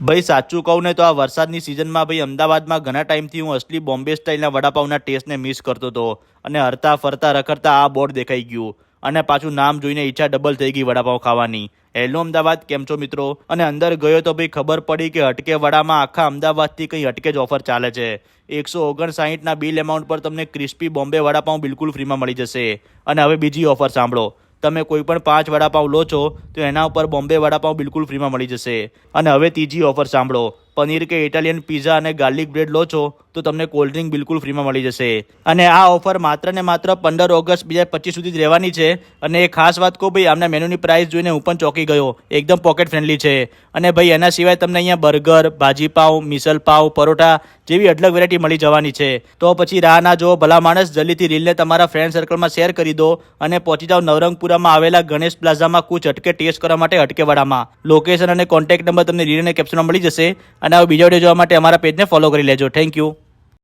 ભાઈ સાચું કહું ને તો આ વરસાદની સિઝનમાં ભાઈ અમદાવાદમાં ઘણા ટાઈમથી હું અસલી બોમ્બે સ્ટાઇલના વડાપાવના ટેસ્ટને મિસ કરતો હતો અને હરતા ફરતા રખડતા આ બોર્ડ દેખાઈ ગયું અને પાછું નામ જોઈને ઈચ્છા ડબલ થઈ ગઈ વડાપાવ ખાવાની. હેલો અમદાવાદ, કેમ છો મિત્રો? અને અંદર ગયો તો ભાઈ ખબર પડી કે હટકે વડામાં આખા અમદાવાદથી કંઈ હટકે જ ઓફર ચાલે છે. 159ના બિલ એમાઉન્ટ પર તમને ક્રિસ્પી બોમ્બે વડાપાવ બિલકુલ ફ્રીમાં મળી જશે. અને હવે બીજી ઓફર સાંભળો, તમે કોઈ પણ 5 વડાપાવ લો છો તો એના ઉપર બોમ્બે વડાપાવ બિલકુલ ફ્રીમાં મળી જશે. અને હવે ત્રીજી ઓફર સાંભળો, પનીર કે ઇટાલિયન પીઝા અને ગાર્લિક બ્રેડ લો છો તો તમને કોલ્ડ ડ્રિંક બિલકુલ ફ્રીમાં મળી જશે. અને આ ઓફર માત્ર ને માત્ર 15 ઓગસ્ટ 2025 સુધી જ રહેવાની છે. અને એ ખાસ વાત કહું ભાઈ, આમના મેનુની પ્રાઇસ જોઈને હું પણ ચોંકી ગયો. એકદમ પોકેટ ફ્રેન્ડલી છે. અને ભાઈ એના સિવાય તમને અહીંયા બર્ગર, ભાજીપાવ, મિસલ પાવ, પરોઠા જેવી અઢળક વેરાયટી મળી જવાની છે. તો પછી રાહ ના જો ભલા માણસ, જલ્દીથી રીલને તમારા ફ્રેન્ડ સર્કલમાં શેર કરી દો અને પહોંચી જાઓ નવરંગપુરામાં આવેલા ગણેશ પ્લાઝામાં કુછ હટકે ટેસ્ટ કરવા માટે હટકેવાડામાં. લોકેશન અને કોન્ટેક્ટ નંબર તમને રીલ અને કેપ્શનમાં મળી જશે. અને આ બીજા વિડીયો જોવા માટે અમારા પેજને ફોલો કરી લેજો. Thank you.